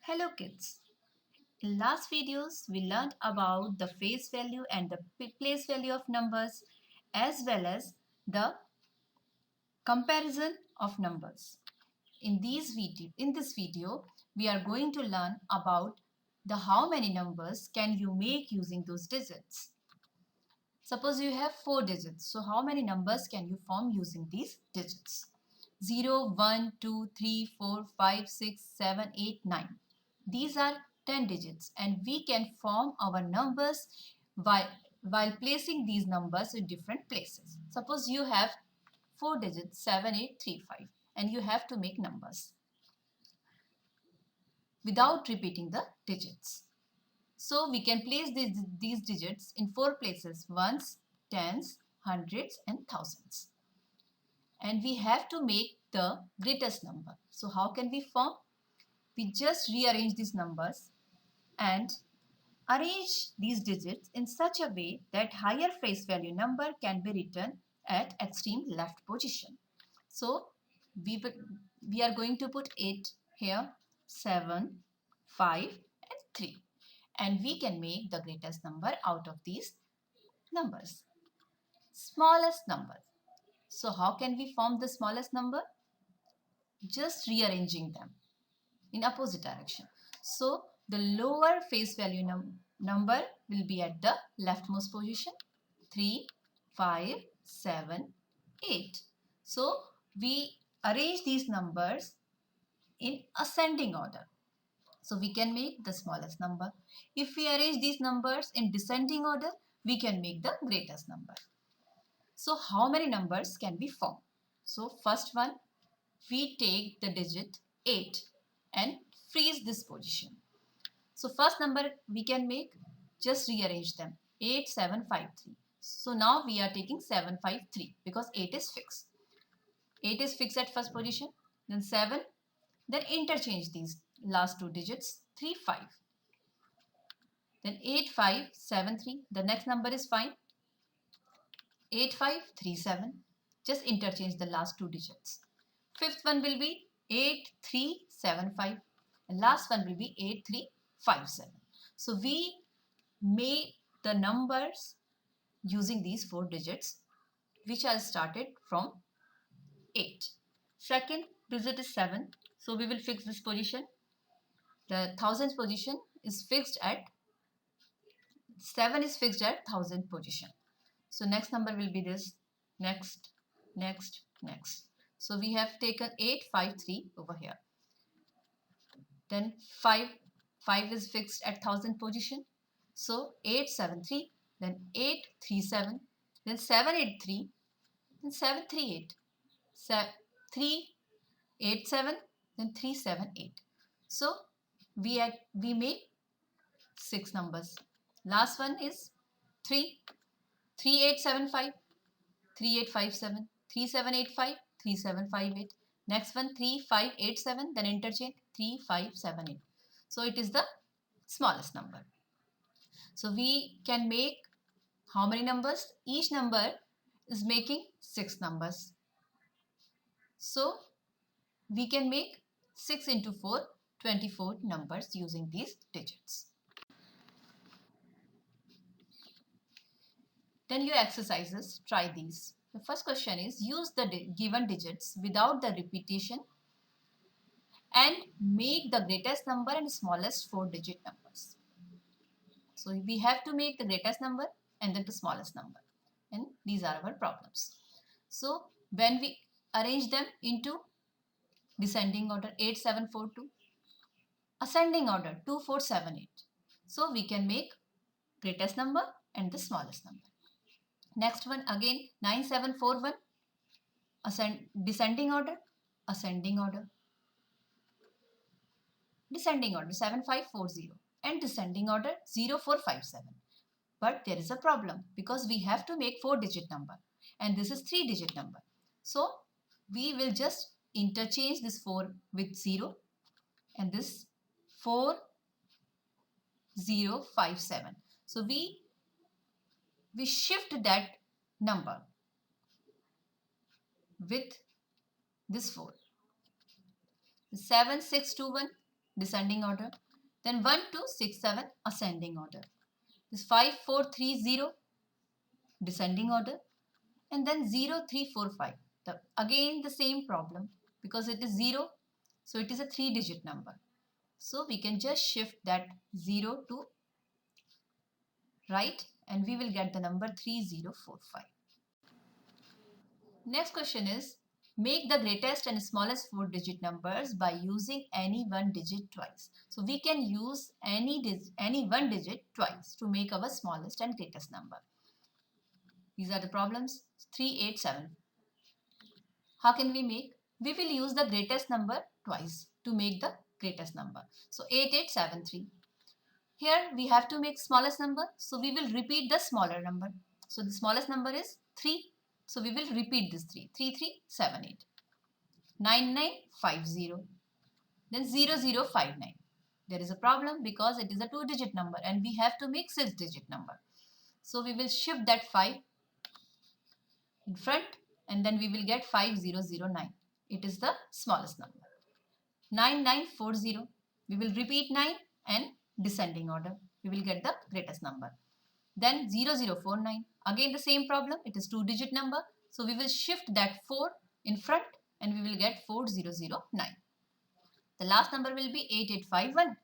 Hello kids. In last videos we learned about the face value and the place value of numbers as well as the comparison of numbers. In this video we are going to learn about the how many numbers can you make using those digits. Suppose you have 4 digits. So how many numbers can you form using these digits? 0, 1, 2, 3, 4, 5, 6, 7, 8, 9. These are 10 digits and we can form our numbers while placing these numbers in different places. Suppose you have 4 digits 7, 8, 3, 5 and you have to make numbers without repeating the digits. So we can place these digits in 4 places: ones, tens, hundreds and thousands. And we have to make the greatest number. So how can we form? We just rearrange these numbers and arrange these digits in such a way that higher face value number can be written at extreme left position. So we are going to put 8 here, 7, 5 and 3. And we can make the greatest number out of these numbers. Smallest number. So how can we form the smallest number? Just rearranging them in opposite direction. So the lower face value number will be at the leftmost position. 3, 5, 7, 8. So we arrange these numbers in ascending order. So we can make the smallest number. If we arrange these numbers in descending order, we can make the greatest number. So how many numbers can we form? So first one, we take the digit 8 and freeze this position. So first number we can make, just rearrange them. 8, 7, 5, 3. So now we are taking 7, 5, 3 because 8 is fixed. 8 is fixed at first position, then 7, then interchange these last two digits, 3, 5. Then 8, 5, 7, 3. The next number is fine. 8, 5, 3, 7. Just interchange the last two digits. Fifth one will be 8, 3, 7, 5. And last one will be 8, 3, 5, 7. So we made the numbers using these 4 digits which are started from 8. Second digit is 7. So we will fix this position. The thousands position is fixed at 7 is fixed at 1000 position. So next number will be this, next, next, next. So we have taken 8, 5, 3 over here. Then 5 is fixed at 1000 position. So 8, 7, 3, then 8, 3, 7, then 7, 8, 3, then 7, 3, 8. 3, 8, 7, then 3, 7, 8. So we make 6 numbers. Last one is 3, 3, 8, 7, 5, 3, 8, 5, 7, 3, 7, 8, 5, 3, 7, 5, 8. Next one 3, 5, 8, 7, then interchange 3, 5, 7, 8. So it is the smallest number. So we can make how many numbers? Each number is making 6 numbers. So we can make 6 into 4, 24 numbers using these digits. Then your exercises, try these. The first question is, use the given digits without the repetition and make the greatest number and smallest 4-digit numbers. So we have to make the greatest number and then the smallest number. And these are our problems. So when we arrange them into descending order 8, 7, 4, 2, ascending order 2, 4, 7, 8. So we can make greatest number and the smallest number. Next one again 9, 7, 4, 1. Descending order, ascending order, descending order 7, 5, 4, 0 and descending order 0, 4, 5, 7. But there is a problem because we have to make 4-digit number and this is 3-digit number. So we will just interchange this 4 with 0 and this 4, 0, 5, 7. So we shift that number with this 4. 7, 6, 2, 1. descending order. Then 1, 2, 6, 7, ascending order. This 5, 4, 3, 0, descending order. And then 0, 3, 4, 5. Again the same problem because it is 0. So it is a 3-digit number. So we can just shift that 0 to right and we will get the number 3045. Next question is, make the greatest and smallest 4-digit numbers by using any one digit twice. So we can use any one digit twice to make our smallest and greatest number. These are the problems. 3, 8, 7. How can we make? We will use the greatest number twice to make the greatest number. So 8873. Here we have to make smallest number. So we will repeat the smaller number. So the smallest number is 3. So we will repeat this 3. 3378. 9950. Then 0059. There is a problem because it is a 2-digit number and we have to make 6-digit number. So we will shift that 5 in front and then we will get 5009. It is the smallest number. 9940. We will repeat 9 and descending order. We will get the greatest number. Then 0049. Again the same problem. It is 2-digit number. So we will shift that 4 in front and we will get 4009. The last number will be 8851.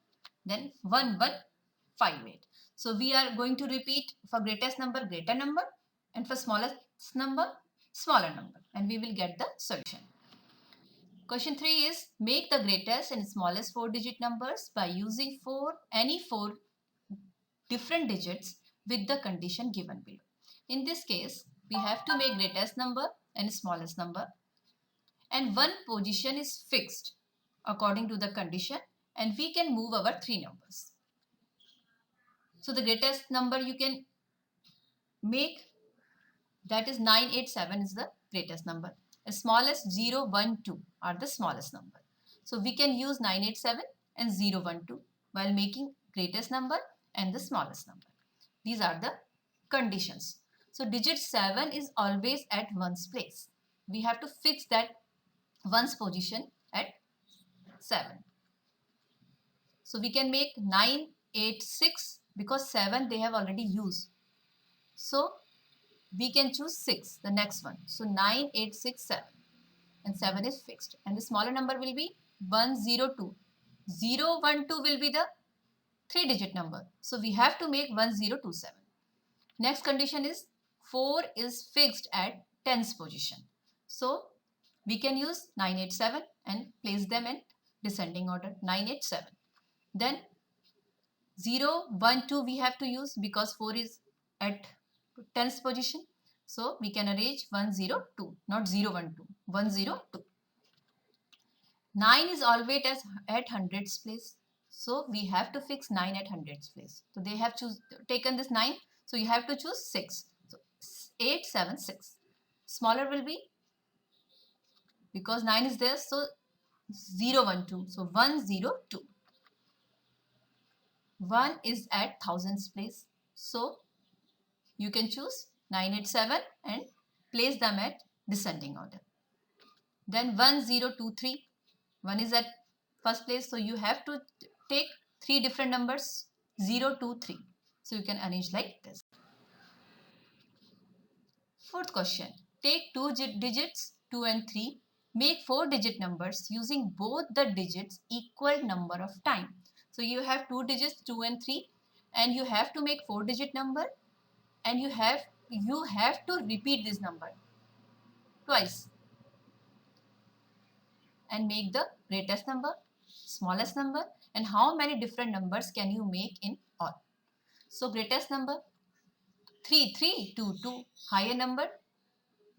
Then 1158. So we are going to repeat for greatest number, greater number, and for smallest number, smaller number, and we will get the solution. Question 3 is, make the greatest and smallest 4-digit numbers by using any four different digits with the condition given below. In this case, we have to make greatest number and smallest number, and one position is fixed according to the condition, and we can move our 3 numbers. So the greatest number you can make, that is 987 is the greatest number. The smallest 0, 1, 2 are the smallest number. So we can use 987 and 0, 1, 2 while making greatest number and the smallest number. These are the conditions. So digit 7 is always at 1's place. We have to fix that 1's position at 7. So we can make 986 because 7 they have already used. So we can choose 6, the next one. So 9867 and 7 is fixed. And the smaller number will be 102. 012 will be the 3-digit number. So we have to make 1027. Next condition is 4 is fixed at 10's position. So we can use 987 and place them in descending order. 987. Then 012 we have to use because 4 is at 10's position. So we can arrange 102, not 012, 102. 9 is always at 100's place. So we have to fix 9 at 100's place. So they have taken this 9. So you have to choose 6. So 876. Smaller will be, because 9 is there, so 012. So 102. 1 is at 1000's place. So you can choose 987 and place them at descending order. Then 1023. 1 is at first place. So you have to take 3 different numbers. 0, 2, 3. So you can arrange like this. Fourth question. Take 2 digits 2 and 3. Make 4-digit numbers using both the digits equal number of time. So you have 2 digits 2 and 3 and you have to make 4-digit number, and you have to repeat this number twice and make the greatest number, smallest number, and how many different numbers can you make in all. So greatest number 3, 3, 2, 2, higher number,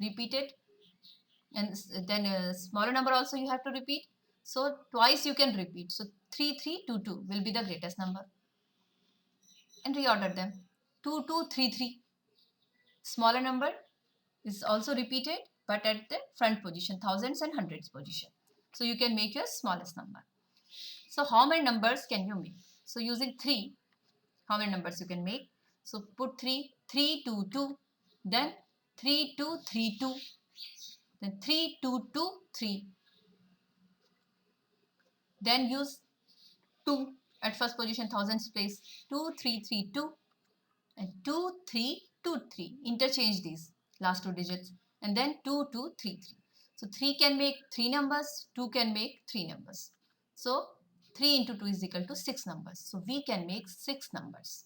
repeat it, and then a smaller number also you have to repeat. So twice you can repeat. So 3, 3, 2, 2 will be the greatest number, and reorder them. 2, 2, 3, 3. Smaller number is also repeated but at the front position, thousands and hundreds position. So you can make your smallest number. So how many numbers can you make? So using 3, how many numbers you can make? So put 3, 3, 2, 2, then 3, 2, 3, 2, then 3, 2, 2, 3. Then use 2 at first position, thousands place, 2332 and 2323. Interchange these last two digits and then 2233. So 3 can make 3 numbers, 2 can make 3 numbers. So 3 into 2 is equal to 6 numbers. So we can make 6 numbers.